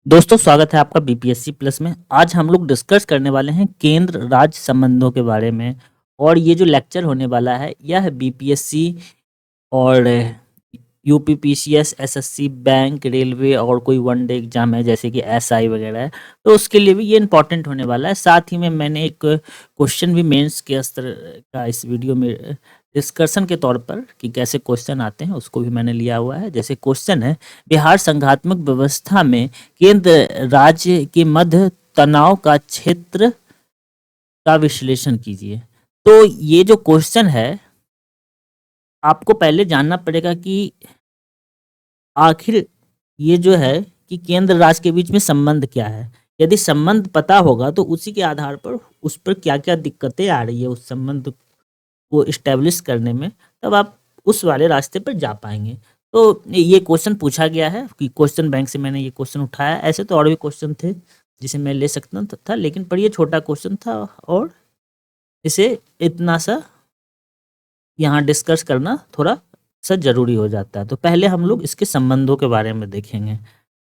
दोस्तों स्वागत है आपका बीपीएससी प्लस में। आज हम लोग डिस्कस करने वाले हैं केंद्र राज्य संबंधों के बारे में। और ये जो लेक्चर होने वाला है यह बीपीएससी और यूपीपीसीएस, एसएससी, बैंक, रेलवे और कोई वनडे एग्जाम है जैसे कि एसआई वगैरह है, तो उसके लिए भी ये इम्पोर्टेंट होने वाला है। साथ ही में मैंने एक क्वेश्चन भी मेंस के स्तर का इस वीडियो में डिस्कशन के तौर पर कि कैसे क्वेश्चन आते हैं उसको भी मैंने लिया हुआ है। जैसे क्वेश्चन है, बिहार संघात्मक व्यवस्था में केंद्र राज्य के मध्य तनाव का क्षेत्र का विश्लेषण कीजिए। तो ये जो क्वेश्चन है, आपको पहले जानना पड़ेगा कि आखिर ये जो है कि केंद्र राज्य के बीच में संबंध क्या है। यदि संबंध पता होगा तो उसी के आधार पर उस पर क्या क्या दिक्कतें आ रही है उस संबंध को इस्टेब्लिश करने में, तब आप उस वाले रास्ते पर जा पाएंगे। तो ये क्वेश्चन पूछा गया है कि क्वेश्चन बैंक से मैंने ये क्वेश्चन उठाया। ऐसे तो और भी क्वेश्चन थे जिसे मैं ले सकता था, लेकिन पर ये छोटा क्वेश्चन था और इसे इतना सा यहाँ डिस्कस करना थोड़ा सा ज़रूरी हो जाता है। तो पहले हम लोग इसके संबंधों के बारे में देखेंगे।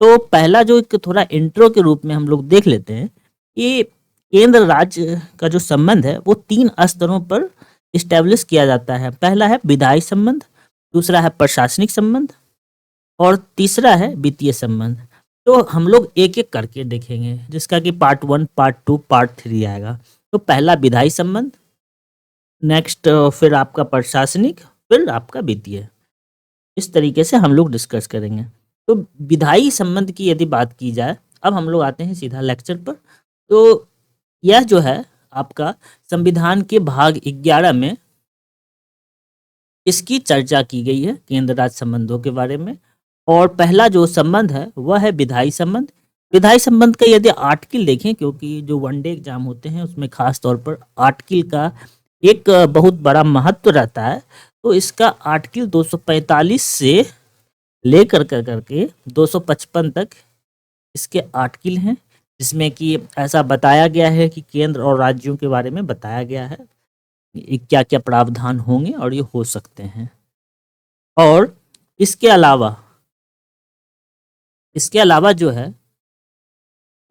तो पहला जो एक थोड़ा इंट्रो के रूप में हम लोग देख लेते हैं कि केंद्र राज्य का जो संबंध है वो 3 स्तरों पर इस्टेब्लिश किया जाता है। पहला है विधायी संबंध, दूसरा है प्रशासनिक संबंध और तीसरा है वित्तीय संबंध। तो हम लोग एक-एक करके देखेंगे जिसका कि पार्ट 1, पार्ट 2, पार्ट 3 आएगा। तो पहला विधायी संबंध, नेक्स्ट फिर आपका प्रशासनिक, फिर आपका वित्तीय। इस तरीके से हम लोग डिस्कस करेंगे। तो विधायी संबंध की यदि बात की जाए, अब हम लोग आते हैं सीधा लेक्चर पर। तो यह जो है आपका संविधान के भाग 11 में इसकी चर्चा की गई है केंद्र राज्य संबंधों के बारे में। और पहला जो संबंध है वह है विधायी संबंध। विधायी संबंध का यदि आर्टिकल देखें, क्योंकि जो वनडे एग्जाम होते हैं उसमें खास तौर पर आर्टिकल का एक बहुत बड़ा महत्व रहता है। तो इसका आर्टिकल 245 से लेकर कर करके 255 तक इसके आर्टिकल हैं, जिसमें कि ऐसा बताया गया है कि केंद्र और राज्यों के बारे में बताया गया है क्या क्या प्रावधान होंगे और ये हो सकते हैं। और इसके अलावा जो है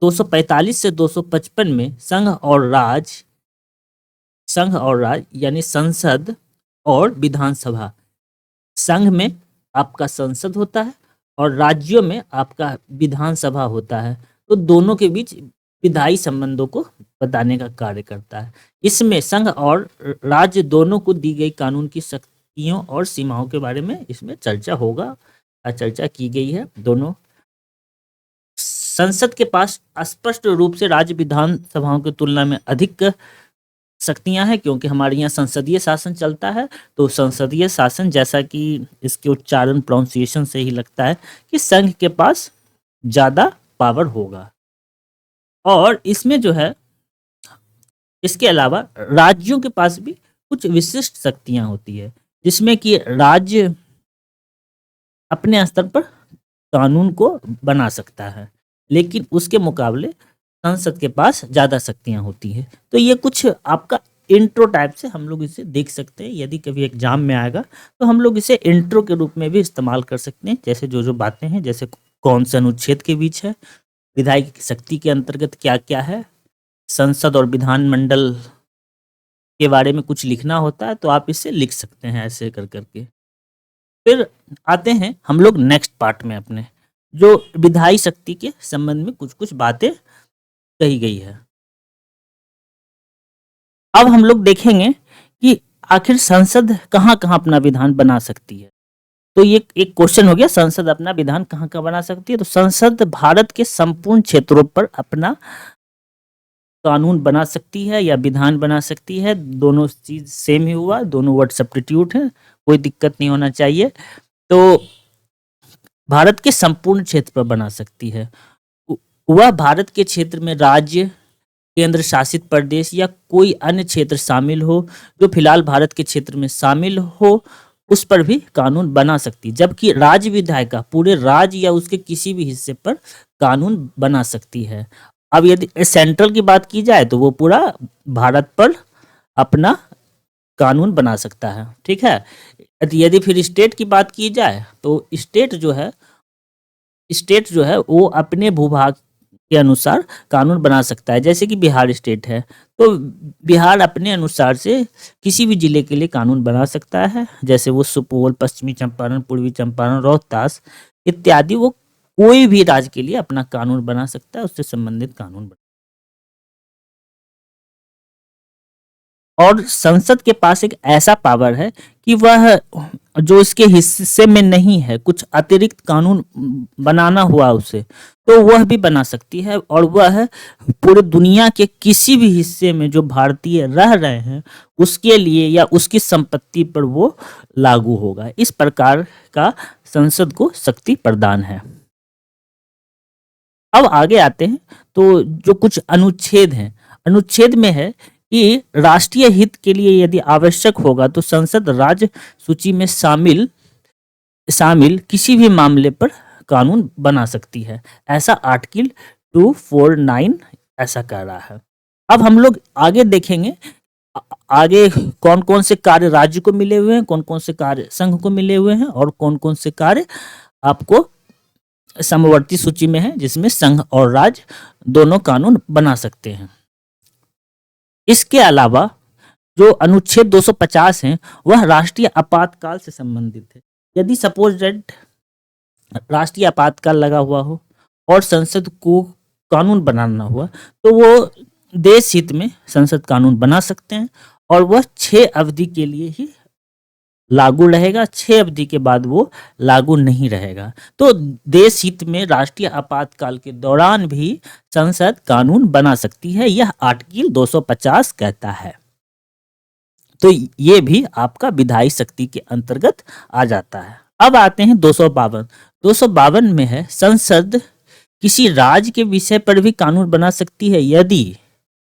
245 से 255 में संघ और राज्य यानी संसद और विधानसभा। संघ में आपका संसद होता है और राज्यों में आपका विधानसभा होता है। तो दोनों के बीच विधायी संबंधों को बताने का कार्य करता है। इसमें संघ और राज्य दोनों को दी गई कानून की शक्तियों और सीमाओं के बारे में इसमें चर्चा की गई है। दोनों संसद के पास स्पष्ट रूप से राज्य विधानसभाओं की तुलना में अधिक शक्तियां हैं, क्योंकि हमारे यहाँ संसदीय शासन चलता है। तो संसदीय शासन, जैसा कि इसके उच्चारण प्रोनाउंसिएशन से ही लगता है कि संघ के पास ज़्यादा पावर होगा। और इसमें जो है इसके अलावा राज्यों के पास भी कुछ विशिष्ट शक्तियां होती है, जिसमें कि राज्य अपने स्तर पर कानून को बना सकता है, लेकिन उसके मुकाबले संसद के पास ज़्यादा शक्तियां होती हैं। तो ये कुछ आपका इंट्रो टाइप से हम लोग इसे देख सकते हैं। यदि कभी एग्जाम में आएगा तो हम लोग इसे इंट्रो के रूप में भी इस्तेमाल कर सकते हैं। जैसे जो बातें हैं, जैसे कौन से अनुच्छेद के बीच है, विधायी शक्ति के अंतर्गत क्या क्या है, संसद और विधानमंडल के बारे में कुछ लिखना होता है तो आप इसे लिख सकते हैं ऐसे कर करके। फिर आते हैं हम लोग नेक्स्ट पार्ट में अपने, जो विधायी शक्ति के संबंध में कुछ कुछ बातें कही गई है। अब हम लोग देखेंगे कि आखिर संसद कहाँ कहाँ अपना विधान बना सकती है। तो ये एक क्वेश्चन हो गया, संसद अपना विधान कहाँ कहाँ बना सकती है। तो संसद भारत के संपूर्ण क्षेत्रों पर अपना कानून बना सकती है या विधान बना सकती है। दोनों चीज सेम ही हुआ, दोनों वर्ड सब्स्टिट्यूट है, कोई दिक्कत नहीं होना चाहिए। तो भारत के संपूर्ण क्षेत्र पर बना सकती है। वह भारत के क्षेत्र में राज्य, केंद्र शासित प्रदेश या कोई अन्य क्षेत्र शामिल हो जो फिलहाल भारत के क्षेत्र में शामिल हो, उस पर भी कानून बना सकती है। जबकि राज्य विधायिका पूरे राज्य या उसके किसी भी हिस्से पर कानून बना सकती है। अब यदि सेंट्रल की बात की जाए तो वो पूरा भारत पर अपना कानून बना सकता है, ठीक है। यदि फिर स्टेट की बात की जाए तो स्टेट जो है स्टेट जो है वो अपने भूभाग के अनुसार कानून बना सकता है। जैसे कि बिहार स्टेट है, तो बिहार अपने अनुसार से किसी भी जिले के लिए कानून बना सकता है। जैसे वो सुपौल, पश्चिमी चंपारण, पूर्वी चंपारण, रोहतास इत्यादि, वो कोई भी राज्य के लिए अपना कानून बना सकता है, उससे संबंधित कानून। और संसद के पास एक ऐसा पावर है कि वह जो इसके हिस्से में नहीं है, कुछ अतिरिक्त कानून बनाना हुआ उसे, तो वह भी बना सकती है। और वह पूरे दुनिया के किसी भी हिस्से में जो भारतीय रह रहे हैं उसके लिए या उसकी संपत्ति पर वो लागू होगा। इस प्रकार का संसद को शक्ति प्रदान है। अब आगे आते हैं, तो जो कुछ अनुच्छेद हैं, अनुच्छेद में है कि राष्ट्रीय हित के लिए यदि आवश्यक होगा तो संसद राज्य सूची में शामिल शामिल किसी भी मामले पर कानून बना सकती है। ऐसा आर्टिकल 249 ऐसा कह रहा है। अब हम लोग आगे देखेंगे, आगे कौन कौन से कार्य राज्य को मिले हुए हैं, कौन कौन से कार्य संघ को मिले हुए हैं, और कौन कौन से कार्य आपको समवर्ती सूची में है, जिसमें संघ और राज्य दोनों कानून बना सकते हैं। इसके अलावा जो अनुच्छेद 250 है वह राष्ट्रीय आपातकाल से संबंधित है। यदि सपोज दैट राष्ट्रीय आपातकाल लगा हुआ हो और संसद को कानून बनाना हुआ, तो वो देश हित में संसद कानून बना सकते हैं, और वह 6 अवधि के लिए ही लागू रहेगा। 6 अवधि के बाद वो लागू नहीं रहेगा। तो देश हित में राष्ट्रीय आपातकाल के दौरान भी संसद कानून बना सकती है, यह आर्टिकल 250 कहता है। तो ये भी आपका विधायी शक्ति के अंतर्गत आ जाता है। अब आते हैं 252। 252 में है संसद किसी राज्य के विषय पर भी कानून बना सकती है यदि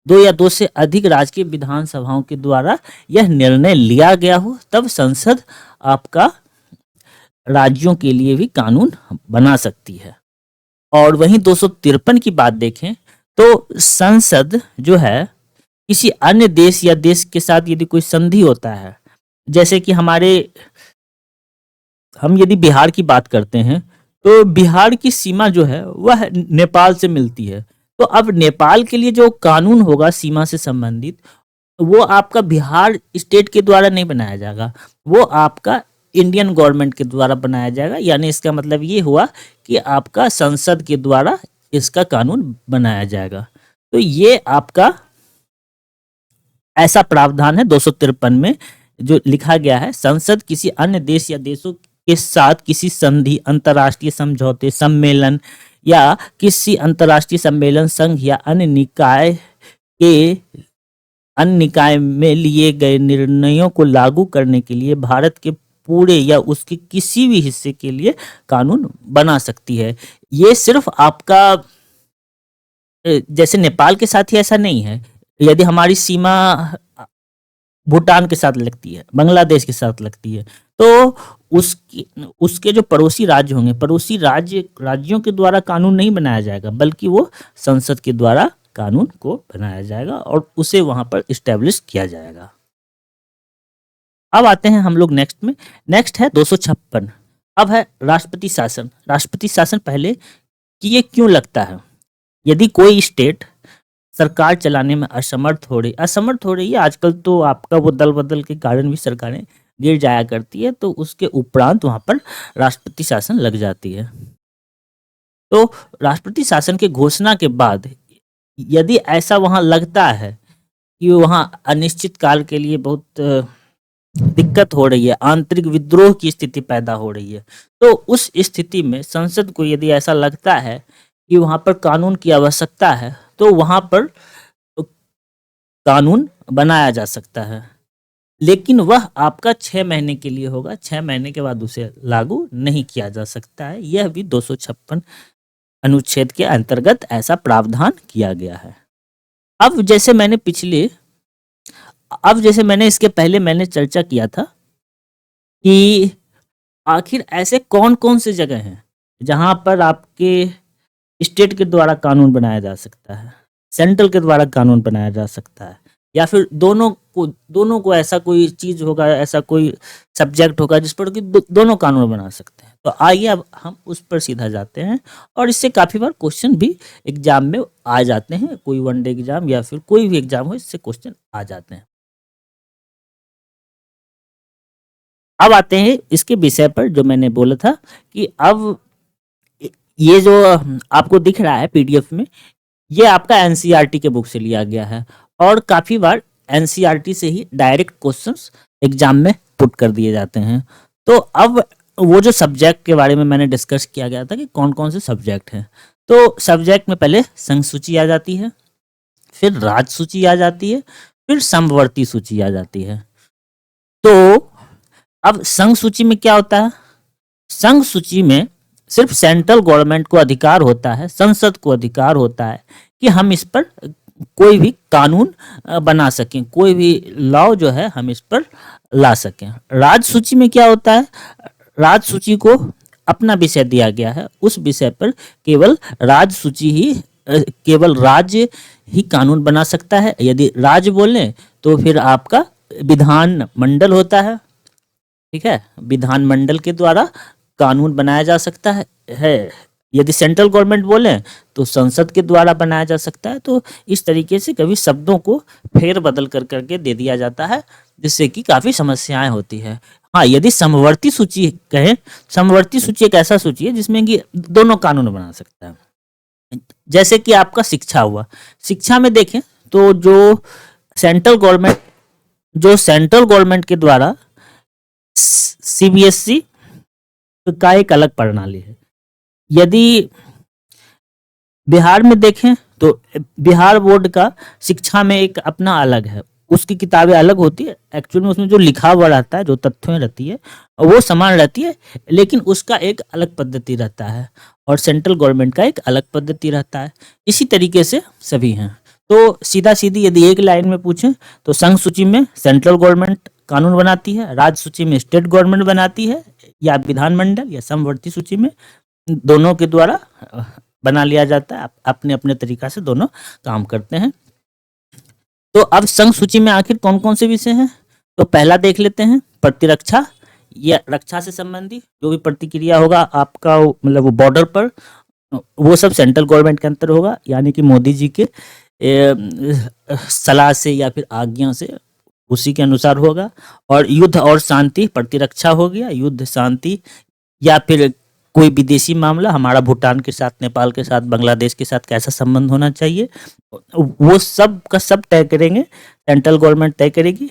2 या 2 से अधिक राज्य की विधानसभाओं के द्वारा यह निर्णय लिया गया हो, तब संसद आपका राज्यों के लिए भी कानून बना सकती है। और वहीं 253 की बात देखें तो संसद जो है किसी अन्य देश या देश के साथ यदि कोई संधि होता है, जैसे कि हम यदि बिहार की बात करते हैं, तो बिहार की सीमा जो है वह नेपाल से मिलती है। तो अब नेपाल के लिए जो कानून होगा सीमा से संबंधित, वो आपका बिहार स्टेट के द्वारा नहीं बनाया जाएगा, वो आपका इंडियन गवर्नमेंट के द्वारा बनाया जाएगा। यानी इसका मतलब ये हुआ कि आपका संसद के द्वारा इसका कानून बनाया जाएगा। तो ये आपका ऐसा प्रावधान है 253 में जो लिखा गया है, संसद किसी अन्य देश या देशों के साथ किसी संधि, अंतर्राष्ट्रीय समझौते, सम्मेलन या किसी अंतर्राष्ट्रीय सम्मेलन, संघ या अन्य निकाय में लिए गए निर्णयों को लागू करने के लिए भारत के पूरे या उसके किसी भी हिस्से के लिए कानून बना सकती है। ये सिर्फ आपका जैसे नेपाल के साथ ही ऐसा नहीं है। यदि हमारी सीमा भूटान के साथ लगती है, बांग्लादेश के साथ लगती है, तो उसके जो पड़ोसी राज्य होंगे, पड़ोसी राज्यों के द्वारा कानून नहीं बनाया जाएगा, बल्कि वो संसद के द्वारा कानून को बनाया जाएगा और उसे वहां पर इस्टेब्लिश किया जाएगा। अब आते हैं हम लोग नेक्स्ट है 256। अब है राष्ट्रपति शासन। राष्ट्रपति शासन पहले कि ये क्यों लगता है। यदि कोई स्टेट सरकार चलाने में असमर्थ हो रही है, आजकल तो आपका वो दल बदल के कारण भी सरकारें गिर जाया करती है, तो उसके उपरांत वहां पर राष्ट्रपति शासन लग जाती है। तो राष्ट्रपति शासन के घोषणा के बाद यदि ऐसा वहां लगता है कि वहां अनिश्चित काल के लिए बहुत दिक्कत हो रही है, आंतरिक विद्रोह की स्थिति पैदा हो रही है, तो उस स्थिति में संसद को यदि ऐसा लगता है कि वहां पर कानून की आवश्यकता है, तो वहां पर कानून बनाया जा सकता है। लेकिन वह आपका 6 महीने के लिए होगा, 6 महीने के बाद उसे लागू नहीं किया जा सकता है। यह भी 256 अनुच्छेद के अंतर्गत ऐसा प्रावधान किया गया है। अब जैसे मैंने इसके पहले मैंने चर्चा किया था कि आखिर ऐसे कौन कौन से जगह हैं जहां पर आपके स्टेट के द्वारा कानून बनाया जा सकता है, सेंट्रल के द्वारा कानून बनाया जा सकता है, या फिर दोनों को ऐसा कोई चीज होगा, ऐसा कोई सब्जेक्ट होगा जिस पर कि दोनों कानून बना सकते हैं। तो आइए अब हम उस पर सीधा जाते हैं, और इससे काफ़ी बार क्वेश्चन भी एग्जाम में आ जाते हैं, कोई वनडे एग्जाम या फिर कोई भी एग्जाम हो, इससे क्वेश्चन आ जाते हैं। अब आते हैं इसके विषय पर, जो मैंने बोला था कि अब ये जो आपको दिख रहा है पीडीएफ में, ये आपका एनसीईआरटी के बुक से लिया गया है, और काफ़ी बार एनसीईआरटी से ही डायरेक्ट क्वेश्चंस एग्जाम में पुट कर दिए जाते हैं। तो अब वो जो सब्जेक्ट के बारे में मैंने डिस्कस किया गया था कि कौन कौन से सब्जेक्ट हैं, तो सब्जेक्ट में पहले संघ सूची आ जाती है, फिर राज सूची आ जाती है, फिर समवर्ती सूची आ जाती है। तो अब संघ सूची में क्या होता है? संघ सूची में सिर्फ सेंट्रल गवर्नमेंट को अधिकार होता है, संसद को अधिकार होता है कि हम इस पर कोई भी कानून बना सकें, कोई भी लॉ जो है हम इस पर ला सकें। राज सूची में क्या होता है? राज सूची को अपना विषय दिया गया है, उस विषय पर केवल राज सूची ही केवल राज्य ही कानून बना सकता है। यदि राज्य बोलें तो फिर आपका विधान मंडल होता है, ठीक है, विधानमंडल के द्वारा कानून बनाया जा सकता है। यदि सेंट्रल गवर्नमेंट बोले तो संसद के द्वारा बनाया जा सकता है। तो इस तरीके से कभी शब्दों को फेर बदल कर करके दे दिया जाता है, जिससे कि काफ़ी समस्याएं होती है। हाँ, यदि समवर्ती सूची कहें, समवर्ती सूची एक ऐसा सूची है जिसमें कि दोनों कानून बना सकता है। जैसे कि आपका शिक्षा हुआ, शिक्षा में देखें तो सेंट्रल गवर्नमेंट के द्वारा सीबीएसई का एक अलग प्रणाली है। यदि बिहार में देखें तो बिहार बोर्ड का शिक्षा में एक अपना अलग है, उसकी किताबें अलग होती है। एक्चुअली में उसमें जो लिखा हुआ रहता है, जो तथ्यों रहती है वो समान रहती है, लेकिन उसका एक अलग पद्धति रहता है, और सेंट्रल गवर्नमेंट का एक अलग पद्धति रहता है। इसी तरीके से सभी हैं। तो सीधा सीधी यदि एक लाइन में पूछें तो संघ सूची में सेंट्रल गवर्नमेंट कानून बनाती है, राज्य सूची में स्टेट गवर्नमेंट बनाती है, या विधानमंडल, या समवर्ती सूची में दोनों के द्वारा बना लिया जाता है। अपने अपने तरीका से दोनों काम करते हैं। तो अब संघ सूची में आखिर कौन कौन से विषय हैं? तो पहला देख लेते हैं, प्रतिरक्षा, या रक्षा से संबंधी जो भी प्रतिक्रिया होगा आपका, मतलब वो बॉर्डर पर, वो सब सेंट्रल गवर्नमेंट के अंतर होगा, यानी कि मोदी जी के सलाह से या फिर आज्ञा से, उसी के अनुसार होगा। और युद्ध और शांति, प्रतिरक्षा हो गया, युद्ध शांति, या फिर कोई विदेशी मामला, हमारा भूटान के साथ, नेपाल के साथ, बांग्लादेश के साथ कैसा संबंध होना चाहिए, वो सब का सब तय करेंगे, सेंट्रल गवर्नमेंट तय करेगी।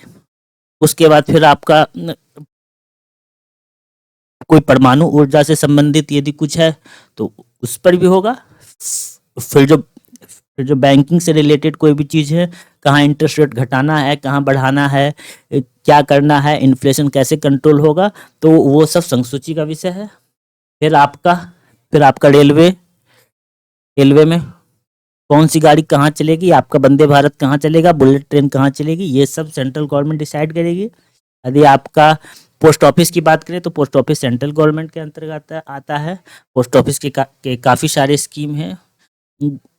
उसके बाद फिर आपका कोई परमाणु ऊर्जा से संबंधित यदि कुछ है तो उस पर भी होगा। फिर जो बैंकिंग से रिलेटेड कोई भी चीज़ है, कहाँ इंटरेस्ट रेट घटाना है, कहाँ बढ़ाना है, क्या करना है, इन्फ्लेशन कैसे कंट्रोल होगा, तो वो सब संघ सूची का विषय है। फिर आपका रेलवे में कौन सी गाड़ी कहाँ चलेगी, आपका वंदे भारत कहाँ चलेगा, बुलेट ट्रेन कहाँ चलेगी, ये सब सेंट्रल गवर्नमेंट डिसाइड करेगी। यदि आपका पोस्ट ऑफिस की बात करें तो पोस्ट ऑफिस सेंट्रल गवर्नमेंट के अंतर्गत आता है। पोस्ट ऑफिस के काफ़ी सारे स्कीम हैं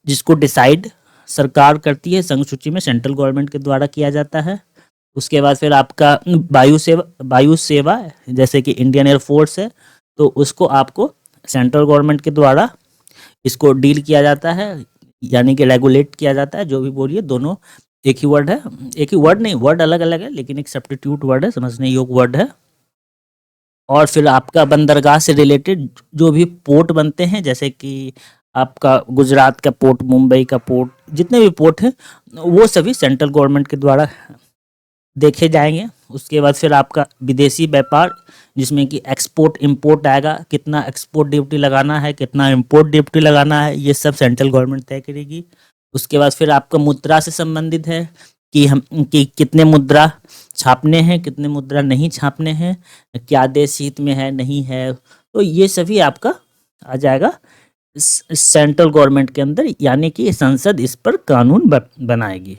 जिसको डिसाइड सरकार करती है, संघ सूची में सेंट्रल गवर्नमेंट के द्वारा किया जाता है। उसके बाद फिर आपका वायु सेवा, जैसे कि इंडियन एयरफोर्स है, तो उसको आपको सेंट्रल गवर्नमेंट के द्वारा इसको डील किया जाता है, यानी कि रेगुलेट किया जाता है। जो भी बोलिए, दोनों एक ही वर्ड है, एक ही वर्ड नहीं, वर्ड अलग अलग है, लेकिन एक सब्स्टिट्यूट वर्ड है, समझने योग्य वर्ड है। और फिर आपका बंदरगाह से रिलेटेड जो भी पोर्ट बनते हैं, जैसे कि आपका गुजरात का पोर्ट, मुंबई का पोर्ट, जितने भी पोर्ट हैं वो सभी सेंट्रल गवर्नमेंट के द्वारा देखे जाएंगे। उसके बाद फिर आपका विदेशी व्यापार, जिसमें कि एक्सपोर्ट इंपोर्ट आएगा, कितना एक्सपोर्ट ड्यूटी लगाना है, कितना इंपोर्ट ड्यूटी लगाना है, ये सब सेंट्रल गवर्नमेंट तय करेगी। उसके बाद फिर आपका मुद्रा से संबंधित है कि कितने मुद्रा छापने हैं, कितने मुद्रा नहीं छापने हैं, क्या देश हित में है, नहीं है, तो ये सभी आपका आ जाएगा सेंट्रल गवर्नमेंट के अंदर, यानी कि संसद इस पर कानून बनाएगी।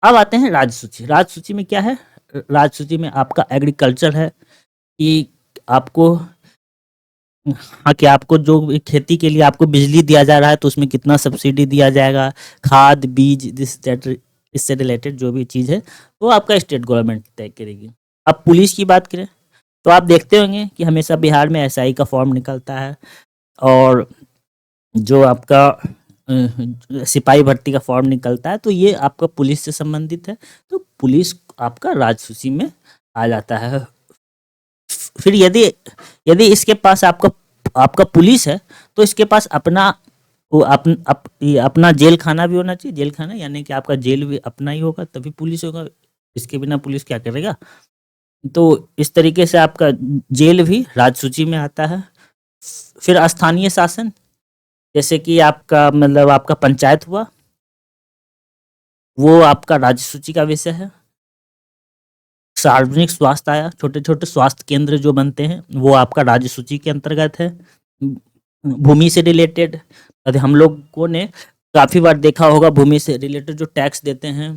अब आते हैं राज्य सूची। राज्य सूची में क्या है? राज्य सूची में आपका एग्रीकल्चर है कि आपको, हाँ, कि आपको जो खेती के लिए आपको बिजली दिया जा रहा है तो उसमें कितना सब्सिडी दिया जाएगा, खाद, बीज, इससे रिलेटेड जो भी चीज़ है वो आपका स्टेट गवर्नमेंट तय करेगी। अब पुलिस की बात करें तो आप देखते होंगे कि हमेशा बिहार में एसआई का फॉर्म निकलता है, और जो आपका सिपाही भर्ती का फॉर्म निकलता है, तो ये आपका पुलिस से संबंधित है। तो पुलिस आपका राजसूची में आ जाता है। फिर यदि यदि इसके पास आपका आपका पुलिस है, तो इसके पास अपना ये अपना जेल खाना भी होना चाहिए। जेल खाना यानी कि आपका जेल भी अपना ही होगा, तभी पुलिस होगा। इसके बिना पुलिस क्या करेगा? तो इस तरीके से आपका जेल भी राजसूची में आता है। फिर स्थानीय शासन, जैसे कि आपका मतलब आपका पंचायत हुआ, वो आपका राज्य सूची का विषय है। सार्वजनिक स्वास्थ्य आया, छोटे-छोटे स्वास्थ्य केंद्र जो बनते हैं, वो आपका राज्य सूची के अंतर्गत है। भूमि से रिलेटेड, अरे हम लोगों ने काफ़ी बार देखा होगा, भूमि से रिलेटेड जो टैक्स देते हैं,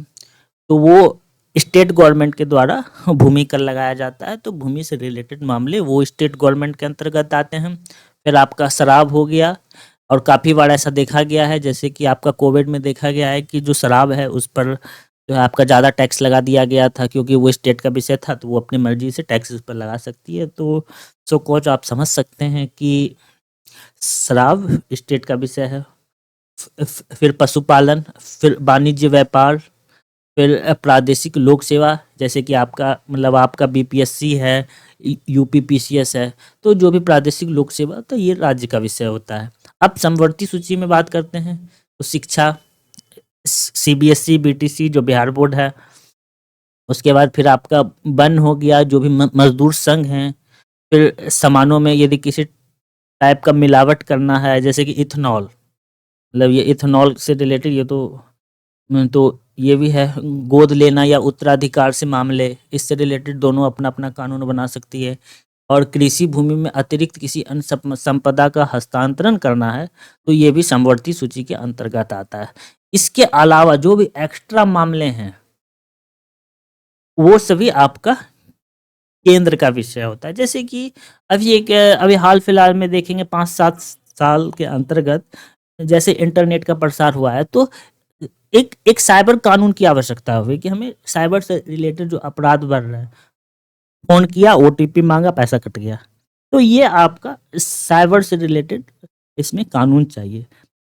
तो वो स्टेट गवर्नमेंट के द्वारा भूमि कर लगाया जाता है। तो भूमि से रिलेटेड मामले वो स्टेट गवर्नमेंट के अंतर्गत आते हैं। फिर आपका शराब हो गया, और काफ़ी बार ऐसा देखा गया है, जैसे कि आपका कोविड में देखा गया है कि जो शराब है उस पर जो है आपका ज़्यादा टैक्स लगा दिया गया था, क्योंकि वो स्टेट का विषय था, तो वो अपनी मर्जी से टैक्स उस पर लगा सकती है। तो सो कोच आप समझ सकते हैं कि शराब स्टेट का विषय है। फिर पशुपालन, फिर वाणिज्य व्यापार, फिर प्रादेशिक लोक सेवा, जैसे कि आपका मतलब आपका बीपीएससी है, यूपीपीसीएस है, तो जो भी प्रादेशिक लोक सेवा, तो ये राज्य का विषय होता है। अब समवर्ती सूची में बात करते हैं, तो शिक्षा, सीबीएसई बीटीसी जो बिहार बोर्ड है, उसके बाद फिर आपका वन हो गया, जो भी मजदूर संघ हैं। फिर सामानों में यदि किसी टाइप का मिलावट करना है, जैसे कि इथेनॉल, मतलब ये इथेनॉल से रिलेटेड, ये तो ये भी है। गोद लेना या उत्तराधिकार से मामले, इससे रिलेटेड दोनों अपना-अपना कानून बना सकती है। और कृषि भूमि में अतिरिक्त किसी अन्य संपदा का हस्तांतरण करना है, तो ये भी समवर्ती सूची के अंतर्गत आता है। इसके अलावा जो भी एक्स्ट्रा मामले हैं, वो सभी आपका केंद्र का विषय होता है। जैसे कि अभी हाल-फिलहाल में देखेंगे, 5-7 साल के अंतर्गत जैसे इंटरनेट का प्रसार हुआ है, तो एक एक साइबर कानून की आवश्यकता हुई कि हमें साइबर से रिलेटेड जो अपराध बढ़ रहे हैं, फ़ोन किया, ओटीपी माँगा, पैसा कट गया। तो ये आपका साइबर से रिलेटेड इसमें कानून चाहिए,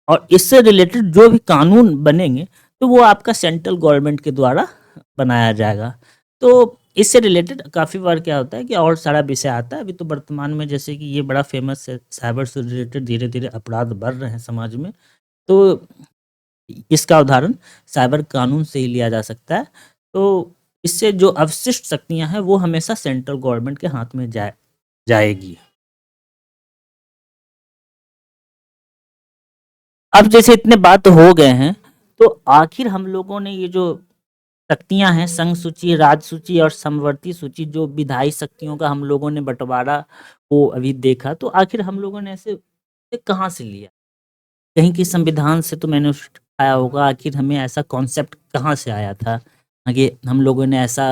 और इससे रिलेटेड जो भी कानून बनेंगे, तो वो आपका सेंट्रल गवर्नमेंट के द्वारा बनाया जाएगा। तो इससे रिलेटेड काफ़ी बार क्या होता है कि और सारा विषय आता है। अभी तो वर्तमान में जैसे कि ये बड़ा फ़ेमस है, साइबर से रिलेटेड धीरे-धीरे अपराध बढ़ रहे हैं समाज में। तो इसका उदाहरण साइबर कानून से ही लिया जा सकता है। तो इससे जो अवशिष्ट शक्तियाँ हैं, वो हमेशा सेंट्रल गवर्नमेंट के हाथ में जाएगी। अब जैसे इतने बात हो गए हैं, तो आखिर हम लोगों ने ये जो शक्तियाँ हैं, संघ सूची, राज्य सूची और समवर्ती सूची, जो विधायी शक्तियों का हम लोगों ने बँटवारा को अभी देखा, तो आखिर हम लोगों ने ऐसे कहाँ से लिया? कहीं के संविधान से तो मैंने आया होगा, आखिर हमें ऐसा कॉन्सेप्ट कहाँ से आया था? कि हम लोगों ने ऐसा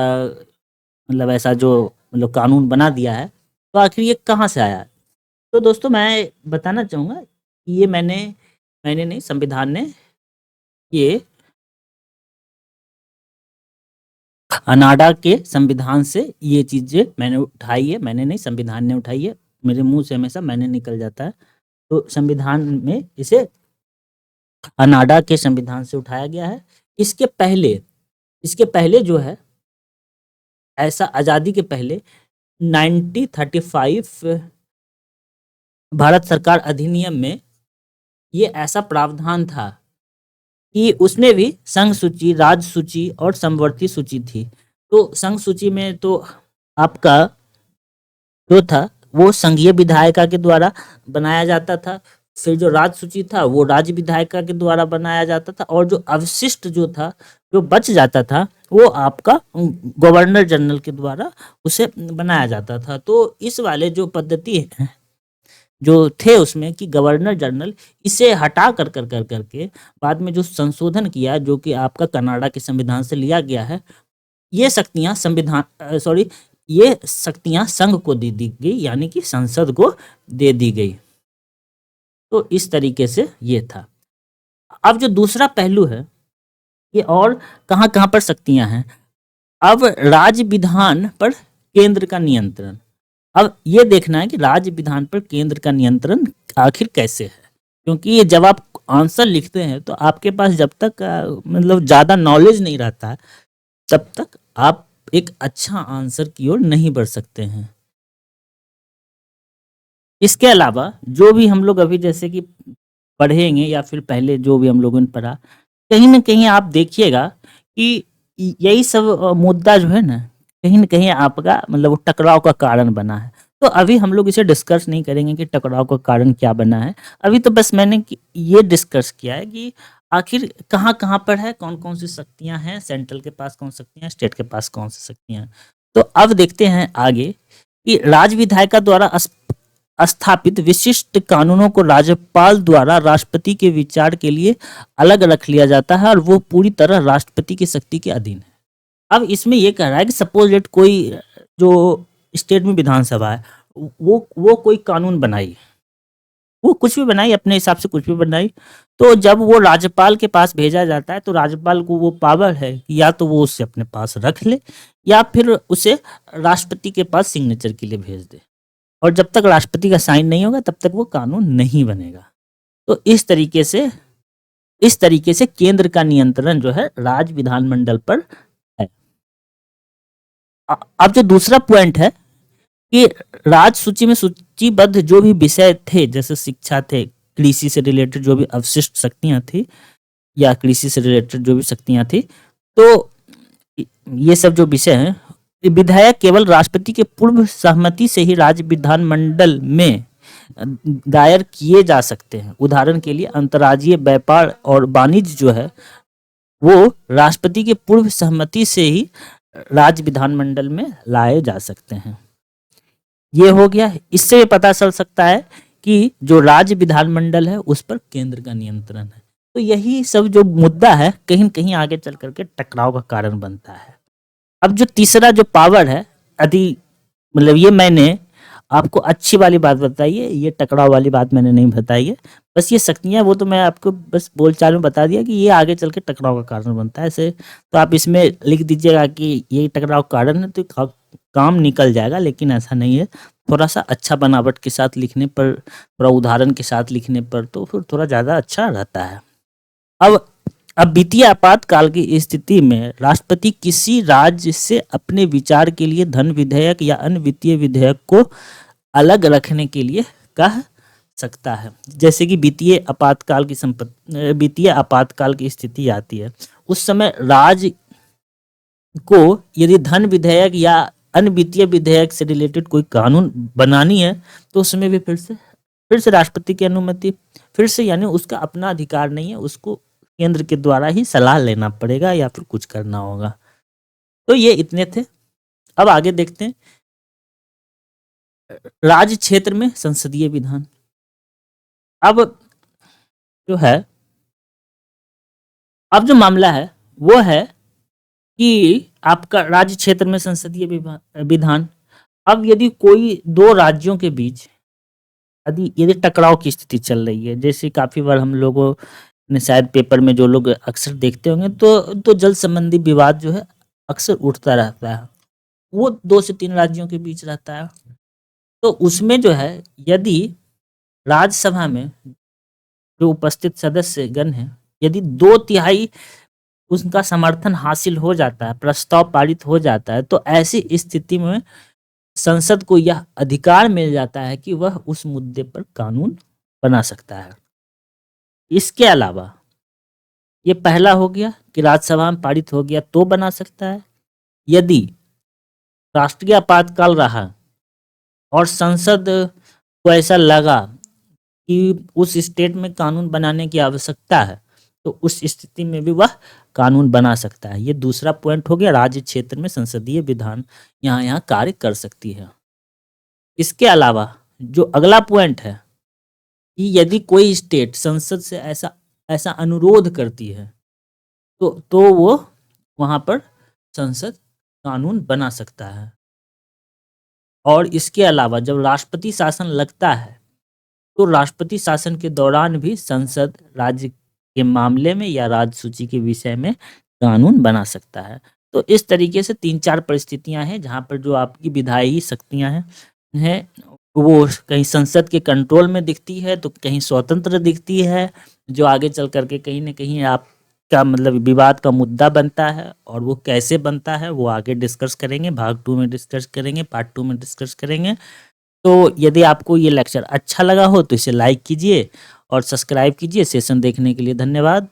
मतलब ऐसा जो मतलब कानून बना दिया है, तो आखिर ये कहाँ से आया? तो दोस्तों मैं बताना चाहूँगा कि ये मैंने नहीं, संविधान ने ये कनाडा के संविधान से ये चीज़ें मैंने उठाई है, मैंने नहीं, संविधान ने उठाई है। मेरे मुँह से हमेशा मैंने निकल जाता है। तो संविधान में इसे कनाडा के संविधान से उठाया गया है। इसके पहले जो है, ऐसा आज़ादी के पहले 1935 भारत सरकार अधिनियम में ये ऐसा प्रावधान था कि उसमें भी संघ सूची, राज्य सूची और समवर्ती सूची थी। तो संघ सूची में तो आपका जो था, वो संघीय विधायिका के द्वारा बनाया जाता था। फिर जो राज्य सूची था, वो राज्य विधायिका के द्वारा बनाया जाता था, और जो अवशिष्ट जो था, जो बच जाता था, वो आपका गवर्नर जनरल के द्वारा उसे बनाया जाता था। तो इस वाले जो पद्धति है, जो थे उसमें कि गवर्नर जनरल, इसे हटा कर के बाद में जो संशोधन किया, जो कि आपका कनाडा के संविधान से लिया गया है, ये शक्तियाँ ये शक्तियाँ संघ को दे दी गई, यानी कि संसद को दे दी गई। तो इस तरीके से ये था। अब जो दूसरा पहलू है, ये और कहाँ-कहाँ पर शक्तियाँ हैं। अब राज्य विधान पर केंद्र का नियंत्रण। अब ये देखना है कि राज्य विधान पर केंद्र का नियंत्रण आखिर कैसे है, क्योंकि ये जब आप आंसर लिखते हैं तो आपके पास जब तक मतलब ज़्यादा नॉलेज नहीं रहता है, तब तक आप एक अच्छा आंसर की ओर नहीं बढ़ सकते हैं। इसके अलावा जो भी हम लोग अभी जैसे कि पढ़ेंगे या फिर पहले जो भी हम लोगों ने पढ़ा, कहीं न कहीं आप देखिएगा कि यही सब मुद्दा जो है ना, कहीं न कहीं आपका मतलब वो टकराव का कारण बना है। तो अभी हम लोग इसे डिस्कस नहीं करेंगे कि टकराव का कारण क्या बना है। अभी तो बस मैंने ये डिस्कस किया है कि आखिर कहाँ-कहाँ पर है, कौन-कौन सी शक्तियाँ हैं, सेंट्रल के पास कौन शक्तियाँ हैं, स्टेट के पास कौन सी शक्तियाँ हैं। तो अब देखते हैं आगे कि राज्य विधायिका द्वारा स्थापित विशिष्ट कानूनों को राज्यपाल द्वारा राष्ट्रपति के विचार के लिए अलग रख लिया जाता है और वो पूरी तरह राष्ट्रपति की शक्ति के अधीन है। अब इसमें ये कह रहा है कि सपोज लेट कोई जो स्टेट में विधानसभा है, वो कोई कानून बनाई, वो कुछ भी बनाई, अपने हिसाब से कुछ भी बनाई, तो जब वो राज्यपाल के पास भेजा जाता है तो राज्यपाल को वो पावर है कि या तो वो उसे अपने पास रख ले या फिर उसे राष्ट्रपति के पास सिग्नेचर के लिए भेज दे, और जब तक राष्ट्रपति का साइन नहीं होगा तब तक वो कानून नहीं बनेगा। तो इस तरीके से केंद्र का नियंत्रण जो है राज्य विधानमंडल पर है। अब जो दूसरा पॉइंट है कि राज्य सूची में सूचीबद्ध जो भी विषय थे, जैसे शिक्षा थे, कृषि से रिलेटेड जो भी अवशिष्ट शक्तियां थी या कृषि से रिलेटेड जो भी शक्तियां थी, तो ये सब जो विषय हैं, विधायक केवल राष्ट्रपति के पूर्व सहमति से ही राज्य विधानमंडल में दायर किए जा सकते हैं। उदाहरण के लिए अंतर्राज्यीय व्यापार और वाणिज्य जो है वो राष्ट्रपति के पूर्व सहमति से ही राज्य विधानमंडल में लाए जा सकते हैं। ये हो गया। इससे पता चल सकता है कि जो राज्य विधानमंडल है उस पर केंद्र का नियंत्रण है। तो यही सब जो मुद्दा है कहीं न कहीं आगे चल करके टकराव का कारण बनता है। अब जो तीसरा जो पावर है, यदि मतलब ये मैंने आपको अच्छी वाली बात बताई है, ये टकराव वाली बात मैंने नहीं बताई है। बस ये शक्तियाँ वो तो मैं आपको बस बोलचाल में बता दिया कि ये आगे चल के टकराव का कारण बनता है। ऐसे तो आप इसमें लिख दीजिएगा कि ये टकराव का कारण है तो काम निकल जाएगा, लेकिन ऐसा नहीं है। थोड़ा-सा अच्छा बनावट के साथ लिखने पर, थोड़ा उदाहरण के साथ लिखने पर तो फिर थोड़ा ज़्यादा अच्छा रहता है। अब अब वित्तीय आपातकाल की स्थिति में राष्ट्रपति किसी राज्य से अपने विचार के लिए धन विधेयक या अन्य वित्तीय विधेयक को अलग रखने के लिए कह सकता है। जैसे कि वित्तीय आपातकाल की स्थिति आती है, उस समय राज्य को यदि धन विधेयक या अन्य वित्तीय विधेयक से रिलेटेड कोई कानून बनानी है तो उसमें भी फिर से राष्ट्रपति की अनुमति, फिर से यानी उसका अपना अधिकार नहीं है, उसको केंद्र के द्वारा ही सलाह लेना पड़ेगा या फिर कुछ करना होगा। तो ये इतने थे। अब आगे देखते हैं राज्य क्षेत्र में संसदीय विधान। अब जो है, अब जो मामला है वो है कि आपका राज्य क्षेत्र में संसदीय विधान। अब यदि कोई दो राज्यों के बीच यदि टकराव की स्थिति चल रही है, जैसे काफी बार हम लोगों ने शायद पेपर में जो लोग अक्सर देखते होंगे, तो जल संबंधी विवाद जो है अक्सर उठता रहता है, वो 2 से 3 राज्यों के बीच रहता है। तो उसमें जो है यदि राज्यसभा में जो उपस्थित सदस्यगण हैं, यदि 2/3 उसका समर्थन हासिल हो जाता है, प्रस्ताव पारित हो जाता है, तो ऐसी स्थिति में संसद को यह अधिकार मिल जाता है कि वह उस मुद्दे पर कानून बना सकता है। इसके अलावा ये पहला हो गया कि राज्यसभा में पारित हो गया तो बना सकता है। यदि राष्ट्रीय आपातकाल रहा और संसद को ऐसा लगा कि उस स्टेट में कानून बनाने की आवश्यकता है, तो उस स्थिति में भी वह कानून बना सकता है। ये दूसरा पॉइंट हो गया, राज्य क्षेत्र में संसदीय विधान यहाँ कार्य कर सकती है। इसके अलावा जो अगला पॉइंट है कि यदि कोई स्टेट संसद से ऐसा अनुरोध करती है तो वो वहाँ पर संसद कानून बना सकता है। और इसके अलावा जब राष्ट्रपति शासन लगता है तो राष्ट्रपति शासन के दौरान भी संसद राज्य के मामले में या राज्य सूची के विषय में कानून बना सकता है। तो इस तरीके से 3-4 परिस्थितियां हैं जहां पर जो आपकी विधायी शक्तियां हैं है वो कहीं संसद के कंट्रोल में दिखती है तो कहीं स्वतंत्र दिखती है, जो आगे चल करके कहीं न कहीं आपका मतलब विवाद का मुद्दा बनता है। और वो कैसे बनता है वो आगे डिस्कस करेंगे, भाग 2 में डिस्कस करेंगे, पार्ट 2 में डिस्कस करेंगे। तो यदि आपको ये लेक्चर अच्छा लगा हो तो इसे लाइक कीजिए और सब्सक्राइब कीजिए। सेशन देखने के लिए धन्यवाद।